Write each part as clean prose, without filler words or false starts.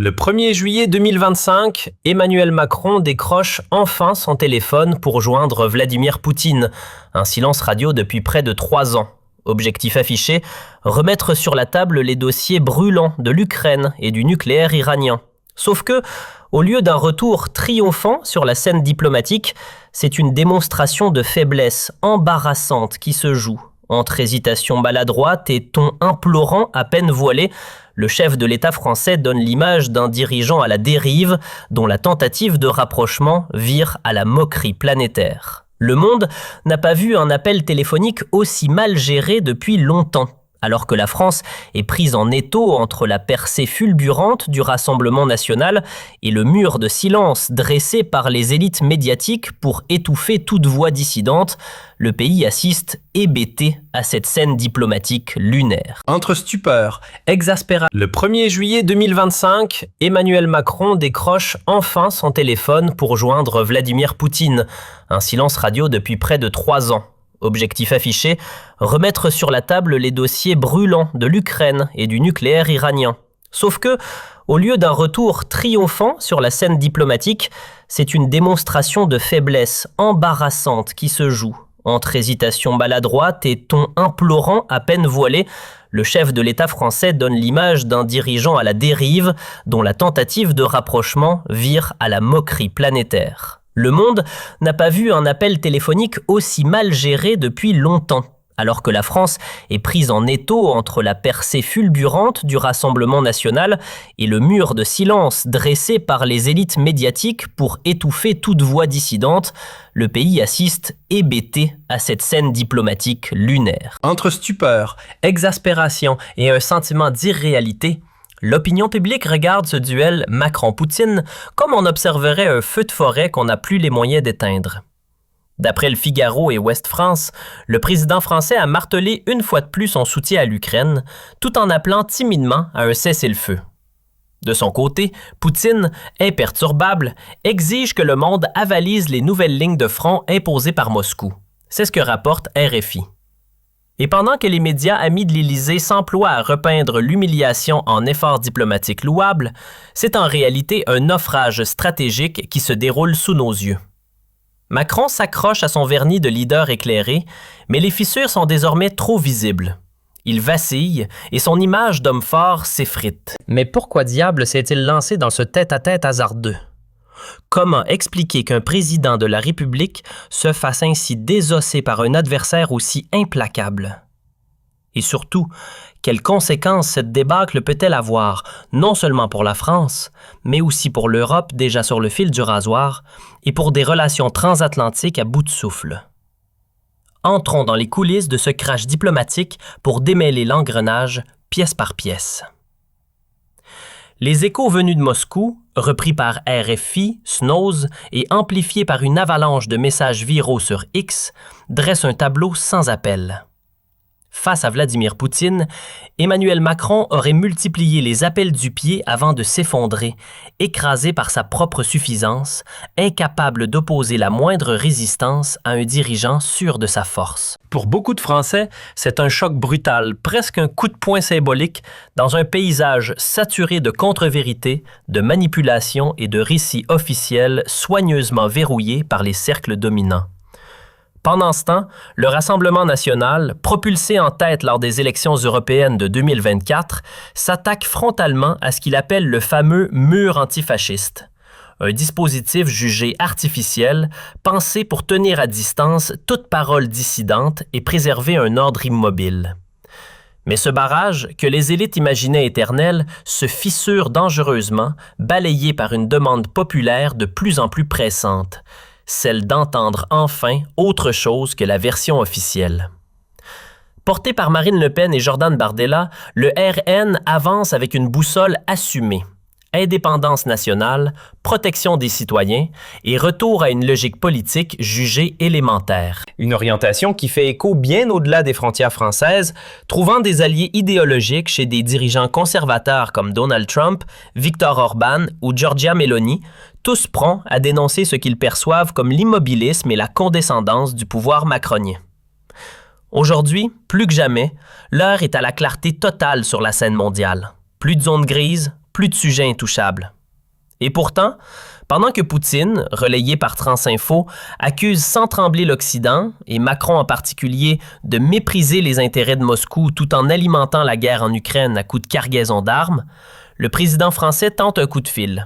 Le 1er juillet 2025, Emmanuel Macron décroche enfin son téléphone pour joindre Vladimir Poutine. Un silence radio depuis près de 3 ans. Objectif affiché, remettre sur la table les dossiers brûlants de l'Ukraine et du nucléaire iranien. Sauf que, au lieu d'un retour triomphant sur la scène diplomatique, c'est une démonstration de faiblesse embarrassante qui se joue. Entre hésitation maladroite et ton implorant à peine voilé, le chef de l'État français donne l'image d'un dirigeant à la dérive dont la tentative de rapprochement vire à la moquerie planétaire. Le Monde n'a pas vu un appel téléphonique aussi mal géré depuis longtemps. Alors que la France est prise en étau entre la percée fulgurante du Rassemblement national et le mur de silence dressé par les élites médiatiques pour étouffer toute voix dissidente, le pays assiste hébété à cette scène diplomatique lunaire. Entre stupeur, exaspération. Le 1er juillet 2025, Emmanuel Macron décroche enfin son téléphone pour joindre Vladimir Poutine. Un silence radio depuis près de 3 ans. Objectif affiché, remettre sur la table les dossiers brûlants de l'Ukraine et du nucléaire iranien. Sauf que, au lieu d'un retour triomphant sur la scène diplomatique, c'est une démonstration de faiblesse embarrassante qui se joue. Entre hésitation maladroite et ton implorant à peine voilé, le chef de l'État français donne l'image d'un dirigeant à la dérive dont la tentative de rapprochement vire à la moquerie planétaire. Le Monde n'a pas vu un appel téléphonique aussi mal géré depuis longtemps. Alors que la France est prise en étau entre la percée fulgurante du Rassemblement national et le mur de silence dressé par les élites médiatiques pour étouffer toute voix dissidente, le pays assiste hébété à cette scène diplomatique lunaire. Entre stupeur, exaspération et un sentiment d'irréalité, l'opinion publique regarde ce duel Macron-Poutine comme on observerait un feu de forêt qu'on n'a plus les moyens d'éteindre. D'après le Figaro et Ouest France, le président français a martelé une fois de plus son soutien à l'Ukraine, tout en appelant timidement à un cessez-le-feu. De son côté, Poutine, imperturbable, exige que le monde avalise les nouvelles lignes de front imposées par Moscou. C'est ce que rapporte RFI. Et pendant que les médias amis de l'Élysée s'emploient à repeindre l'humiliation en effort diplomatique louable, c'est en réalité un naufrage stratégique qui se déroule sous nos yeux. Macron s'accroche à son vernis de leader éclairé, mais les fissures sont désormais trop visibles. Il vacille et son image d'homme fort s'effrite. Mais pourquoi diable s'est-il lancé dans ce tête-à-tête hasardeux? Comment expliquer qu'un président de la République se fasse ainsi désosser par un adversaire aussi implacable? Et surtout, quelles conséquences cette débâcle peut-elle avoir, non seulement pour la France, mais aussi pour l'Europe déjà sur le fil du rasoir, et pour des relations transatlantiques à bout de souffle? Entrons dans les coulisses de ce crash diplomatique pour démêler l'engrenage pièce par pièce. Les échos venus de Moscou, repris par RFI, Snooze et amplifiés par une avalanche de messages viraux sur X, dressent un tableau sans appel. Face à Vladimir Poutine, Emmanuel Macron aurait multiplié les appels du pied avant de s'effondrer, écrasé par sa propre suffisance, incapable d'opposer la moindre résistance à un dirigeant sûr de sa force. Pour beaucoup de Français, c'est un choc brutal, presque un coup de poing symbolique, dans un paysage saturé de contre-vérités, de manipulations et de récits officiels soigneusement verrouillés par les cercles dominants. Pendant ce temps, le Rassemblement national, propulsé en tête lors des élections européennes de 2024, s'attaque frontalement à ce qu'il appelle le fameux mur antifasciste, un dispositif jugé artificiel, pensé pour tenir à distance toute parole dissidente et préserver un ordre immobile. Mais ce barrage, que les élites imaginaient éternel, se fissure dangereusement, balayé par une demande populaire de plus en plus pressante, celle d'entendre enfin autre chose que la version officielle. Porté par Marine Le Pen et Jordan Bardella, le RN avance avec une boussole assumée. Indépendance nationale, protection des citoyens et retour à une logique politique jugée élémentaire. Une orientation qui fait écho bien au-delà des frontières françaises, trouvant des alliés idéologiques chez des dirigeants conservateurs comme Donald Trump, Viktor Orban ou Giorgia Meloni, tous prompts à dénoncer ce qu'ils perçoivent comme l'immobilisme et la condescendance du pouvoir macronien. Aujourd'hui, plus que jamais, l'heure est à la clarté totale sur la scène mondiale. Plus de zones grises, plus de sujets intouchables. Et pourtant, pendant que Poutine, relayé par Transinfo, accuse sans trembler l'Occident, et Macron en particulier, de mépriser les intérêts de Moscou tout en alimentant la guerre en Ukraine à coups de cargaison d'armes, le président français tente un coup de fil.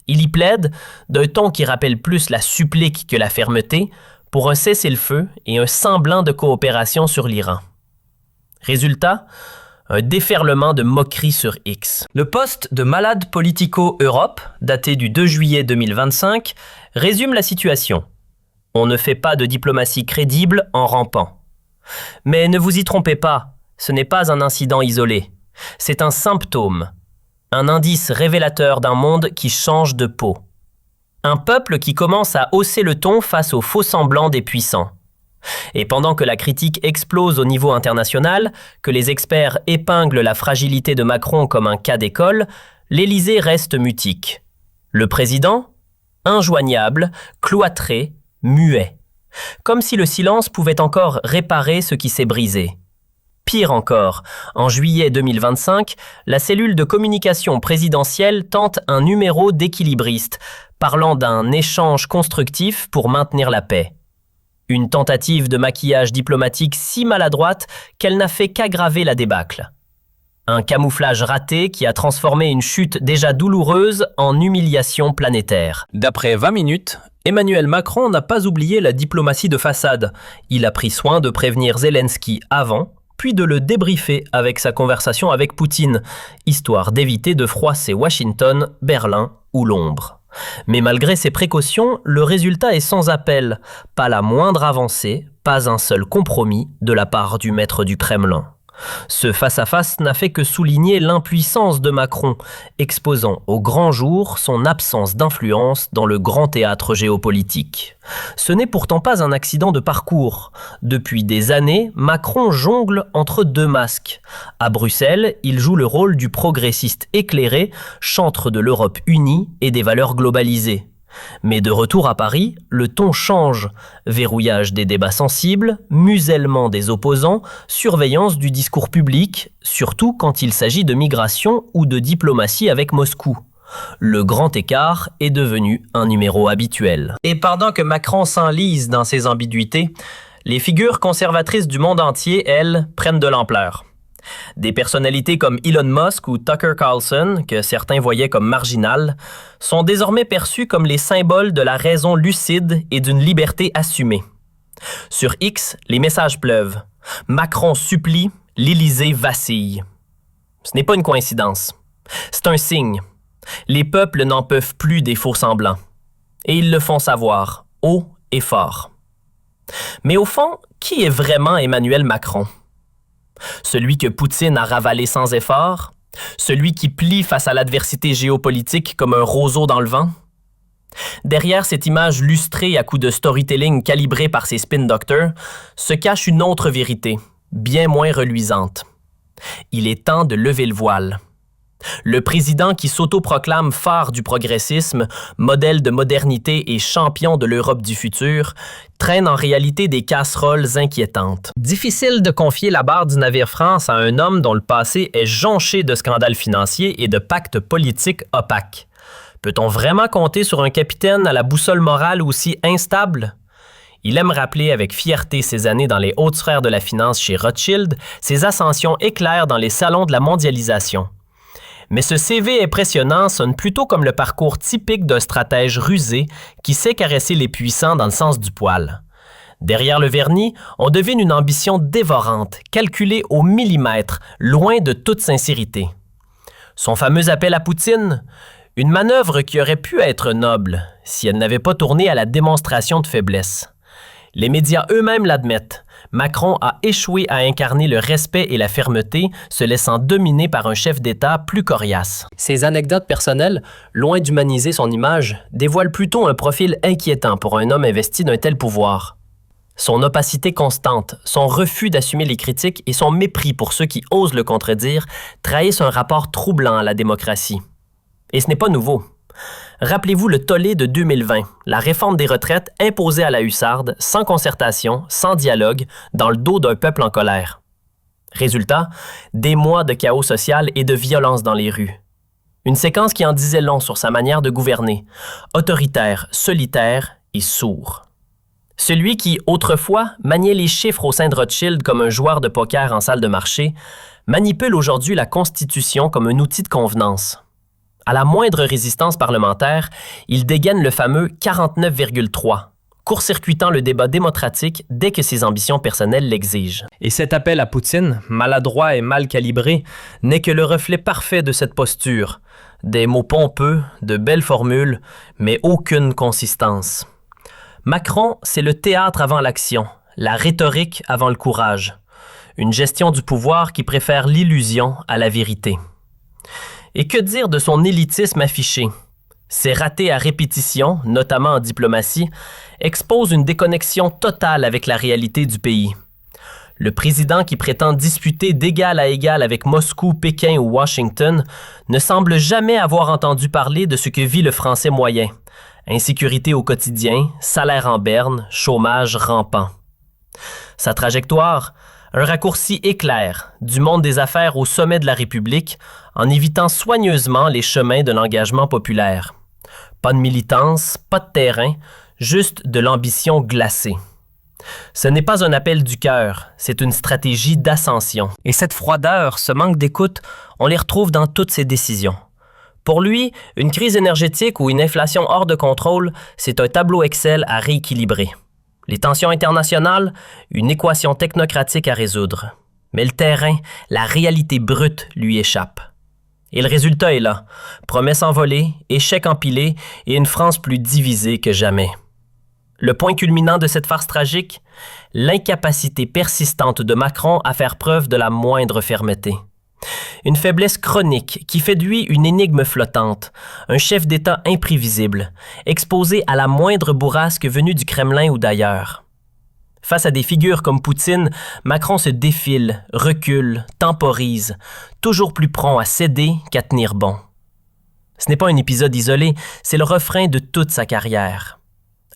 Il y plaide, d'un ton qui rappelle plus la supplique que la fermeté, pour un cessez-le-feu et un semblant de coopération sur l'Iran. Résultat, un déferlement de moqueries sur X. Le post de Malade Politico Europe, daté du 2 juillet 2025, résume la situation. On ne fait pas de diplomatie crédible en rampant. Mais ne vous y trompez pas, ce n'est pas un incident isolé. C'est un symptôme, un indice révélateur d'un monde qui change de peau. Un peuple qui commence à hausser le ton face aux faux-semblants des puissants. Et pendant que la critique explose au niveau international, que les experts épinglent la fragilité de Macron comme un cas d'école, l'Élysée reste mutique. Le président, injoignable, cloîtré, muet. Comme si le silence pouvait encore réparer ce qui s'est brisé. Pire encore, en juillet 2025, la cellule de communication présidentielle tente un numéro d'équilibriste, parlant d'un échange constructif pour maintenir la paix. Une tentative de maquillage diplomatique si maladroite qu'elle n'a fait qu'aggraver la débâcle. Un camouflage raté qui a transformé une chute déjà douloureuse en humiliation planétaire. D'après 20 minutes, Emmanuel Macron n'a pas oublié la diplomatie de façade. Il a pris soin de prévenir Zelensky avant, puis de le débriefer avec sa conversation avec Poutine, histoire d'éviter de froisser Washington, Berlin ou Londres. Mais malgré ces précautions, le résultat est sans appel. Pas la moindre avancée, pas un seul compromis de la part du maître du Kremlin. Ce face-à-face n'a fait que souligner l'impuissance de Macron, exposant au grand jour son absence d'influence dans le grand théâtre géopolitique. Ce n'est pourtant pas un accident de parcours. Depuis des années, Macron jongle entre deux masques. À Bruxelles, il joue le rôle du progressiste éclairé, chantre de l'Europe unie et des valeurs globalisées. Mais de retour à Paris, le ton change. Verrouillage des débats sensibles, musellement des opposants, surveillance du discours public, surtout quand il s'agit de migration ou de diplomatie avec Moscou. Le grand écart est devenu un numéro habituel. Et pendant que Macron s'enlise dans ses ambiguïtés, les figures conservatrices du monde entier, elles, prennent de l'ampleur. Des personnalités comme Elon Musk ou Tucker Carlson, que certains voyaient comme marginales, sont désormais perçus comme les symboles de la raison lucide et d'une liberté assumée. Sur X, les messages pleuvent. Macron supplie, l'Élysée vacille. Ce n'est pas une coïncidence. C'est un signe. Les peuples n'en peuvent plus des faux-semblants. Et ils le font savoir, haut et fort. Mais au fond, qui est vraiment Emmanuel Macron? Celui que Poutine a ravalé sans effort? Celui qui plie face à l'adversité géopolitique comme un roseau dans le vent? Derrière cette image lustrée à coups de storytelling calibré par ses spin doctors, se cache une autre vérité, bien moins reluisante. Il est temps de lever le voile. Le président qui s'autoproclame phare du progressisme, modèle de modernité et champion de l'Europe du futur, traîne en réalité des casseroles inquiétantes. Difficile de confier la barre du navire France à un homme dont le passé est jonché de scandales financiers et de pactes politiques opaques. Peut-on vraiment compter sur un capitaine à la boussole morale aussi instable? Il aime rappeler avec fierté ses années dans les hautes sphères de la finance chez Rothschild, ses ascensions éclairs dans les salons de la mondialisation. Mais ce CV impressionnant sonne plutôt comme le parcours typique d'un stratège rusé qui sait caresser les puissants dans le sens du poil. Derrière le vernis, on devine une ambition dévorante, calculée au millimètre, loin de toute sincérité. Son fameux appel à Poutine, une manœuvre qui aurait pu être noble si elle n'avait pas tourné à la démonstration de faiblesse. Les médias eux-mêmes l'admettent. Macron a échoué à incarner le respect et la fermeté, se laissant dominer par un chef d'État plus coriace. Ses anecdotes personnelles, loin d'humaniser son image, dévoilent plutôt un profil inquiétant pour un homme investi d'un tel pouvoir. Son opacité constante, son refus d'assumer les critiques et son mépris pour ceux qui osent le contredire trahissent un rapport troublant à la démocratie. Et ce n'est pas nouveau. Rappelez-vous le tollé de 2020, la réforme des retraites imposée à la hussarde, sans concertation, sans dialogue, dans le dos d'un peuple en colère. Résultat, des mois de chaos social et de violence dans les rues. Une séquence qui en disait long sur sa manière de gouverner, autoritaire, solitaire et sourd. Celui qui, autrefois, maniait les chiffres au sein de Rothschild comme un joueur de poker en salle de marché, manipule aujourd'hui la Constitution comme un outil de convenance. À la moindre résistance parlementaire, il dégaine le fameux 49,3, court-circuitant le débat démocratique dès que ses ambitions personnelles l'exigent. Et cet appel à Poutine, maladroit et mal calibré, n'est que le reflet parfait de cette posture. Des mots pompeux, de belles formules, mais aucune consistance. Macron, c'est le théâtre avant l'action, la rhétorique avant le courage. Une gestion du pouvoir qui préfère l'illusion à la vérité. Et que dire de son élitisme affiché? Ses ratés à répétition, notamment en diplomatie, exposent une déconnexion totale avec la réalité du pays. Le président qui prétend disputer d'égal à égal avec Moscou, Pékin ou Washington ne semble jamais avoir entendu parler de ce que vit le Français moyen. Insécurité au quotidien, salaire en berne, chômage rampant. Sa trajectoire, un raccourci éclair du monde des affaires au sommet de la République en évitant soigneusement les chemins de l'engagement populaire. Pas de militance, pas de terrain, juste de l'ambition glacée. Ce n'est pas un appel du cœur, c'est une stratégie d'ascension. Et cette froideur, ce manque d'écoute, on les retrouve dans toutes ses décisions. Pour lui, une crise énergétique ou une inflation hors de contrôle, c'est un tableau Excel à rééquilibrer. Les tensions internationales, une équation technocratique à résoudre. Mais le terrain, la réalité brute lui échappe. Et le résultat est là. Promesses envolées, échecs empilés et une France plus divisée que jamais. Le point culminant de cette farce tragique, l'incapacité persistante de Macron à faire preuve de la moindre fermeté. Une faiblesse chronique qui fait de lui une énigme flottante, un chef d'État imprévisible, exposé à la moindre bourrasque venue du Kremlin ou d'ailleurs. Face à des figures comme Poutine, Macron se défile, recule, temporise, toujours plus prompt à céder qu'à tenir bon. Ce n'est pas un épisode isolé, c'est le refrain de toute sa carrière.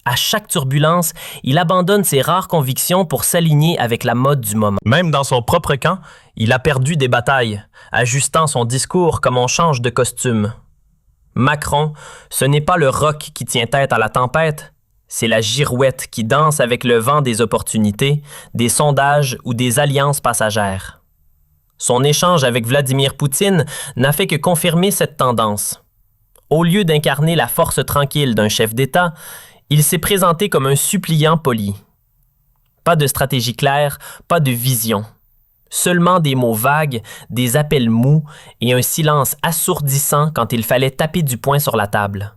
À chaque turbulence, il abandonne ses rares convictions pour s'aligner avec la mode du moment. Même dans son propre camp, il a perdu des batailles, ajustant son discours comme on change de costume. Macron, ce n'est pas le roc qui tient tête à la tempête, c'est la girouette qui danse avec le vent des opportunités, des sondages ou des alliances passagères. Son échange avec Vladimir Poutine n'a fait que confirmer cette tendance. Au lieu d'incarner la force tranquille d'un chef d'État, il s'est présenté comme un suppliant poli. Pas de stratégie claire, pas de vision. Seulement des mots vagues, des appels mous et un silence assourdissant quand il fallait taper du poing sur la table.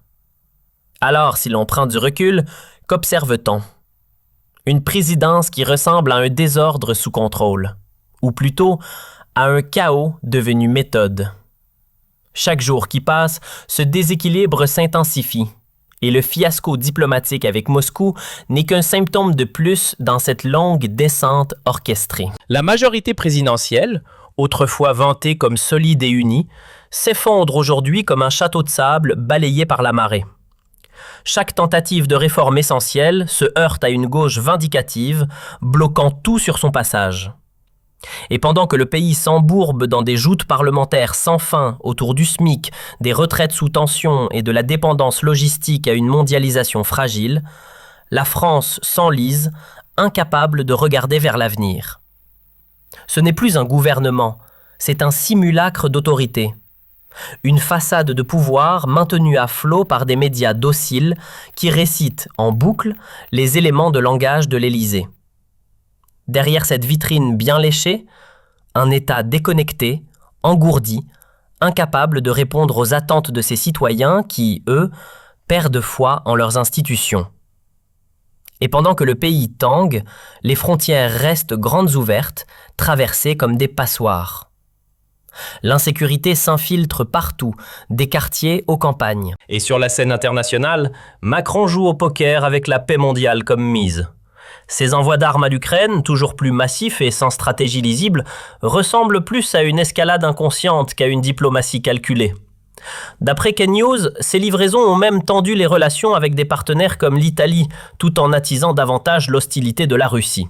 Alors, si l'on prend du recul, qu'observe-t-on? Une présidence qui ressemble à un désordre sous contrôle, ou plutôt à un chaos devenu méthode. Chaque jour qui passe, ce déséquilibre s'intensifie. Et le fiasco diplomatique avec Moscou n'est qu'un symptôme de plus dans cette longue descente orchestrée. La majorité présidentielle, autrefois vantée comme solide et unie, s'effondre aujourd'hui comme un château de sable balayé par la marée. Chaque tentative de réforme essentielle se heurte à une gauche vindicative, bloquant tout sur son passage. Et pendant que le pays s'embourbe dans des joutes parlementaires sans fin autour du SMIC, des retraites sous tension et de la dépendance logistique à une mondialisation fragile, la France s'enlise, incapable de regarder vers l'avenir. Ce n'est plus un gouvernement, c'est un simulacre d'autorité. Une façade de pouvoir maintenue à flot par des médias dociles qui récitent en boucle les éléments de langage de l'Élysée. Derrière cette vitrine bien léchée, un État déconnecté, engourdi, incapable de répondre aux attentes de ses citoyens qui, eux, perdent foi en leurs institutions. Et pendant que le pays tangue, les frontières restent grandes ouvertes, traversées comme des passoires. L'insécurité s'infiltre partout, des quartiers aux campagnes. Et sur la scène internationale, Macron joue au poker avec la paix mondiale comme mise. Ses envois d'armes à l'Ukraine, toujours plus massifs et sans stratégie lisible, ressemblent plus à une escalade inconsciente qu'à une diplomatie calculée. D'après CNews, ces livraisons ont même tendu les relations avec des partenaires comme l'Italie, tout en attisant davantage l'hostilité de la Russie.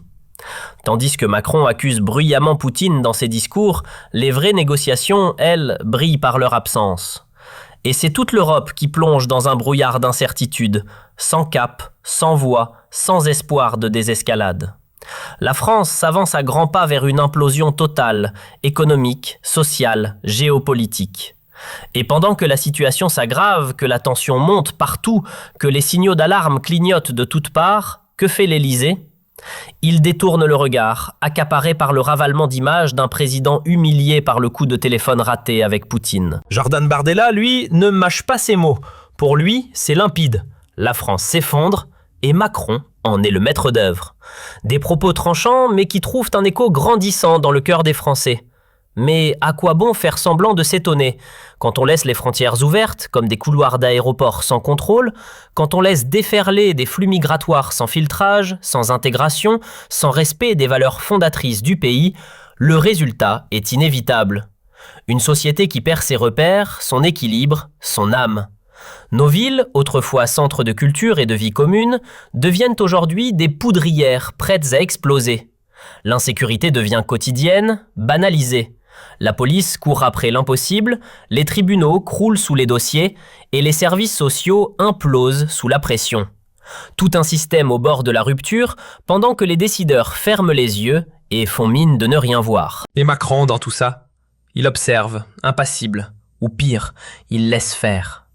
Tandis que Macron accuse bruyamment Poutine dans ses discours, les vraies négociations, elles, brillent par leur absence. Et c'est toute l'Europe qui plonge dans un brouillard d'incertitude, sans cap, sans voie, sans espoir de désescalade. La France s'avance à grands pas vers une implosion totale, économique, sociale, géopolitique. Et pendant que la situation s'aggrave, que la tension monte partout, que les signaux d'alarme clignotent de toutes parts, que fait l'Élysée ? Il détourne le regard, accaparé par le ravalement d'images d'un président humilié par le coup de téléphone raté avec Poutine. Jordan Bardella, lui, ne mâche pas ses mots. Pour lui, c'est limpide. La France s'effondre et Macron en est le maître d'œuvre. Des propos tranchants, mais qui trouvent un écho grandissant dans le cœur des Français. Mais à quoi bon faire semblant de s'étonner quand on laisse les frontières ouvertes, comme des couloirs d'aéroports sans contrôle, quand on laisse déferler des flux migratoires sans filtrage, sans intégration, sans respect des valeurs fondatrices du pays, le résultat est inévitable. Une société qui perd ses repères, son équilibre, son âme. Nos villes, autrefois centres de culture et de vie commune, deviennent aujourd'hui des poudrières prêtes à exploser. L'insécurité devient quotidienne, banalisée. La police court après l'impossible, les tribunaux croulent sous les dossiers et les services sociaux implosent sous la pression. Tout un système au bord de la rupture pendant que les décideurs ferment les yeux et font mine de ne rien voir. Et Macron dans tout ça? Il observe, impassible, ou pire, il laisse faire.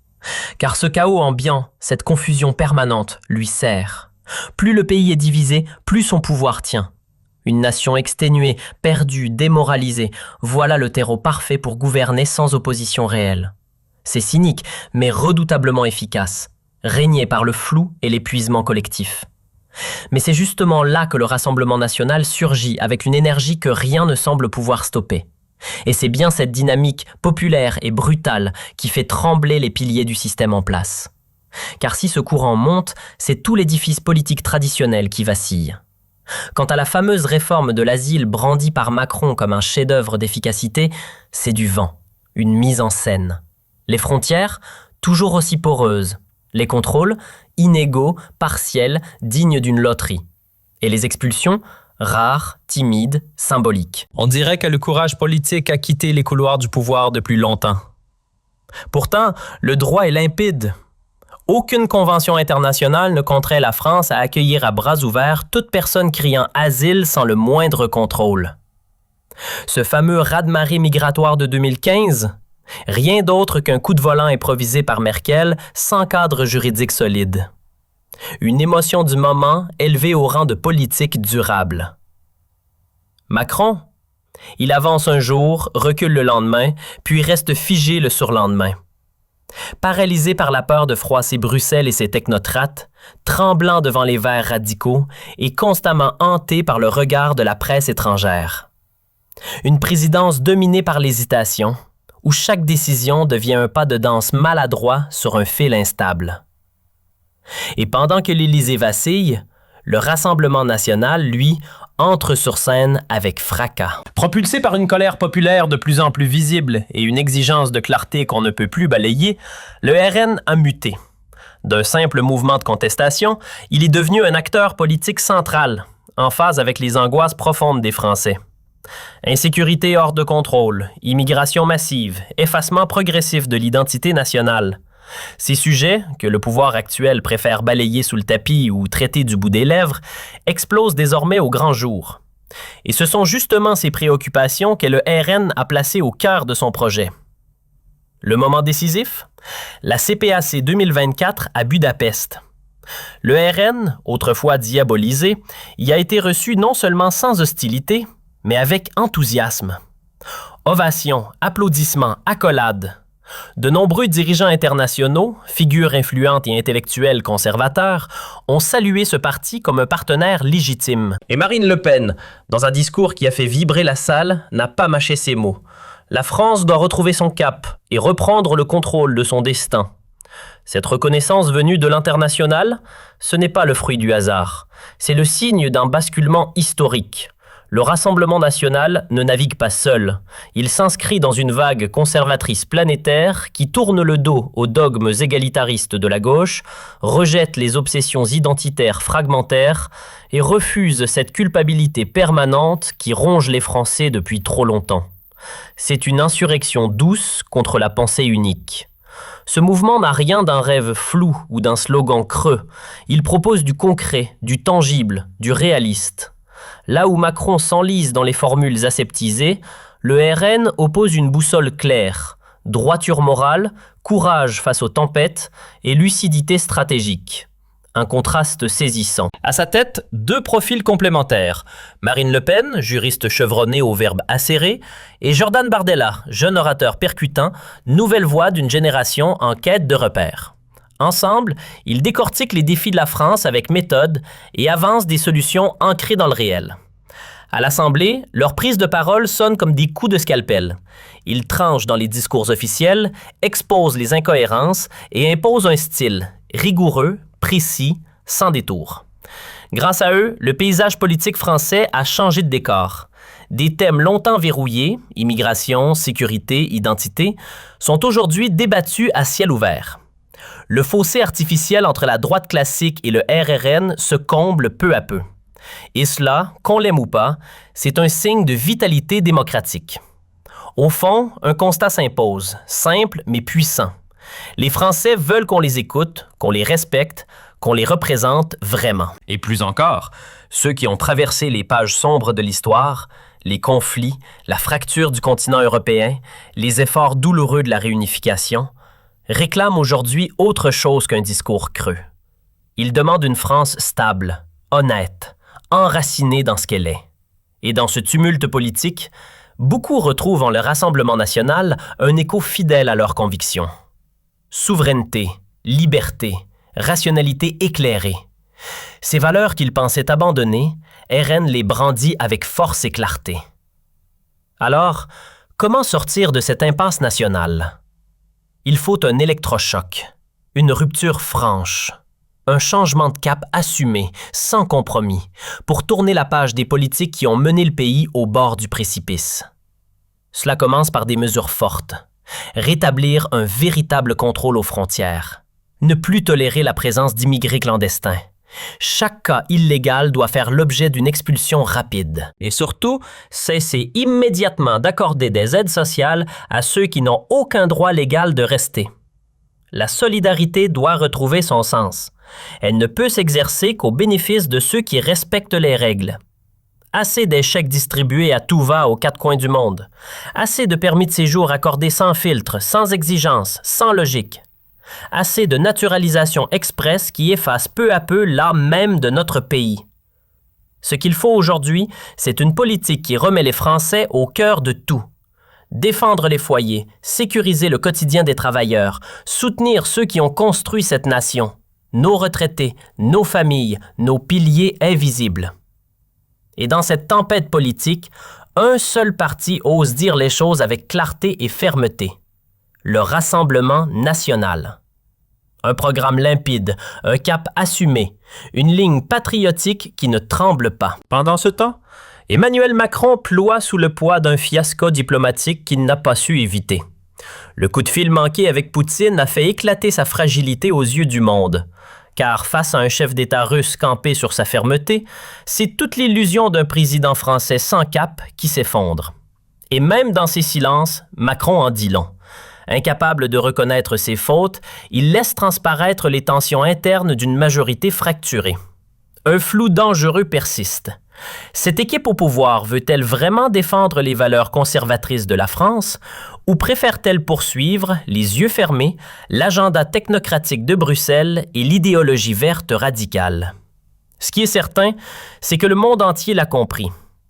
Car ce chaos ambiant, cette confusion permanente, lui sert. Plus le pays est divisé, plus son pouvoir tient. Une nation exténuée, perdue, démoralisée, voilà le terreau parfait pour gouverner sans opposition réelle. C'est cynique, mais redoutablement efficace, régné par le flou et l'épuisement collectif. Mais c'est justement là que le Rassemblement national surgit avec une énergie que rien ne semble pouvoir stopper. Et c'est bien cette dynamique populaire et brutale qui fait trembler les piliers du système en place. Car si ce courant monte, c'est tout l'édifice politique traditionnel qui vacille. Quant à la fameuse réforme de l'asile brandie par Macron comme un chef-d'œuvre d'efficacité, c'est du vent, une mise en scène. Les frontières, toujours aussi poreuses. Les contrôles, inégaux, partiels, dignes d'une loterie. Et les expulsions, rares, timides, symboliques. On dirait que le courage politique a quitté les couloirs du pouvoir depuis longtemps. Pourtant, le droit est limpide. Aucune convention internationale ne contraint la France à accueillir à bras ouverts toute personne criant asile sans le moindre contrôle. Ce fameux raz-de-marée migratoire de 2015, rien d'autre qu'un coup de volant improvisé par Merkel sans cadre juridique solide. Une émotion du moment élevée au rang de politique durable. Macron, il avance un jour, recule le lendemain, puis reste figé le surlendemain. Paralysé par la peur de froisser Bruxelles et ses technocrates, tremblant devant les verts radicaux et constamment hanté par le regard de la presse étrangère. Une présidence dominée par l'hésitation, où chaque décision devient un pas de danse maladroit sur un fil instable. Et pendant que l'Élysée vacille, le Rassemblement national, lui, entre sur scène avec fracas. Propulsé par une colère populaire de plus en plus visible et une exigence de clarté qu'on ne peut plus balayer, le RN a muté. D'un simple mouvement de contestation, il est devenu un acteur politique central, en phase avec les angoisses profondes des Français. Insécurité hors de contrôle, immigration massive, effacement progressif de l'identité nationale. Ces sujets, que le pouvoir actuel préfère balayer sous le tapis ou traiter du bout des lèvres, explosent désormais au grand jour. Et ce sont justement ces préoccupations que le RN a placées au cœur de son projet. Le moment décisif? La CPAC 2024 à Budapest. Le RN, autrefois diabolisé, y a été reçu non seulement sans hostilité, mais avec enthousiasme. Ovations, applaudissements, accolades. De nombreux dirigeants internationaux, figures influentes et intellectuels conservateurs, ont salué ce parti comme un partenaire légitime. Et Marine Le Pen, dans un discours qui a fait vibrer la salle, n'a pas mâché ses mots. La France doit retrouver son cap et reprendre le contrôle de son destin. Cette reconnaissance venue de l'international, ce n'est pas le fruit du hasard. C'est le signe d'un basculement historique. Le Rassemblement national ne navigue pas seul. Il s'inscrit dans une vague conservatrice planétaire qui tourne le dos aux dogmes égalitaristes de la gauche, rejette les obsessions identitaires fragmentaires et refuse cette culpabilité permanente qui ronge les Français depuis trop longtemps. C'est une insurrection douce contre la pensée unique. Ce mouvement n'a rien d'un rêve flou ou d'un slogan creux. Il propose du concret, du tangible, du réaliste. Là où Macron s'enlise dans les formules aseptisées, le RN oppose une boussole claire, droiture morale, courage face aux tempêtes et lucidité stratégique. Un contraste saisissant. À sa tête, deux profils complémentaires. Marine Le Pen, juriste chevronnée au verbe acéré, et Jordan Bardella, jeune orateur percutant, nouvelle voix d'une génération en quête de repères. Ensemble, ils décortiquent les défis de la France avec méthode et avancent des solutions ancrées dans le réel. À l'Assemblée, leurs prises de parole sonnent comme des coups de scalpel. Ils tranchent dans les discours officiels, exposent les incohérences et imposent un style rigoureux, précis, sans détour. Grâce à eux, le paysage politique français a changé de décor. Des thèmes longtemps verrouillés, immigration, sécurité, identité, sont aujourd'hui débattus à ciel ouvert. Le fossé artificiel entre la droite classique et le RRN se comble peu à peu. Et cela, qu'on l'aime ou pas, c'est un signe de vitalité démocratique. Au fond, un constat s'impose, simple mais puissant. Les Français veulent qu'on les écoute, qu'on les respecte, qu'on les représente vraiment. Et plus encore, ceux qui ont traversé les pages sombres de l'histoire, les conflits, la fracture du continent européen, les efforts douloureux de la réunification, réclament aujourd'hui autre chose qu'un discours creux. Ils demandent une France stable, honnête, enracinée dans ce qu'elle est. Et dans ce tumulte politique, beaucoup retrouvent en le Rassemblement national un écho fidèle à leurs convictions. Souveraineté, liberté, rationalité éclairée. Ces valeurs qu'ils pensaient abandonner, RN les brandit avec force et clarté. Alors, comment sortir de cette impasse nationale? Il faut un électrochoc, une rupture franche, un changement de cap assumé, sans compromis, pour tourner la page des politiques qui ont mené le pays au bord du précipice. Cela commence par des mesures fortes. Rétablir un véritable contrôle aux frontières. Ne plus tolérer la présence d'immigrés clandestins. Chaque cas illégal doit faire l'objet d'une expulsion rapide. Et surtout, cesser immédiatement d'accorder des aides sociales à ceux qui n'ont aucun droit légal de rester. La solidarité doit retrouver son sens. Elle ne peut s'exercer qu'au bénéfice de ceux qui respectent les règles. Assez des chèques distribués à tout va aux quatre coins du monde. Assez de permis de séjour accordés sans filtre, sans exigence, sans logique. Assez de naturalisation express qui efface peu à peu l'âme même de notre pays. Ce qu'il faut aujourd'hui, c'est une politique qui remet les Français au cœur de tout. Défendre les foyers, sécuriser le quotidien des travailleurs, soutenir ceux qui ont construit cette nation, nos retraités, nos familles, nos piliers invisibles. Et dans cette tempête politique, un seul parti ose dire les choses avec clarté et fermeté. Le Rassemblement national. Un programme limpide, un cap assumé, une ligne patriotique qui ne tremble pas. Pendant ce temps, Emmanuel Macron ploie sous le poids d'un fiasco diplomatique qu'il n'a pas su éviter. Le coup de fil manqué avec Poutine a fait éclater sa fragilité aux yeux du monde. Car face à un chef d'État russe campé sur sa fermeté, c'est toute l'illusion d'un président français sans cap qui s'effondre. Et même dans ses silences, Macron en dit long. Incapable de reconnaître ses fautes, il laisse transparaître les tensions internes d'une majorité fracturée. Un flou dangereux persiste. Cette équipe au pouvoir veut-elle vraiment défendre les valeurs conservatrices de la France ou préfère-t-elle poursuivre, les yeux fermés, l'agenda technocratique de Bruxelles et l'idéologie verte radicale? Ce qui est certain, c'est que le monde entier l'a compris.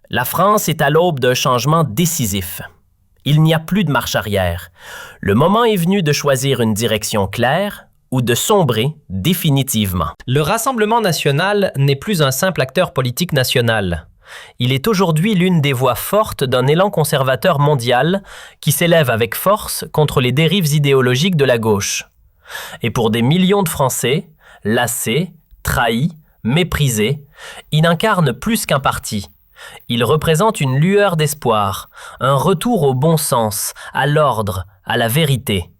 La France est à l'aube d'un changement décisif. Il n'y a plus de marche arrière. Le moment est venu de choisir une direction claire ou de sombrer définitivement. Le Rassemblement national n'est plus un simple acteur politique national. Il est aujourd'hui l'une des voix fortes d'un élan conservateur mondial qui s'élève avec force contre les dérives idéologiques de la gauche. Et pour des millions de Français, lassés, trahis, méprisés, il incarne plus qu'un parti. Il représente une lueur d'espoir, un retour au bon sens, à l'ordre, à la vérité.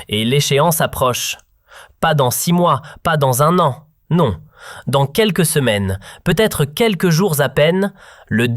Et l'échéance approche. Pas dans 6 mois, pas dans 1 an, non. Dans quelques semaines, peut-être quelques jours à peine, le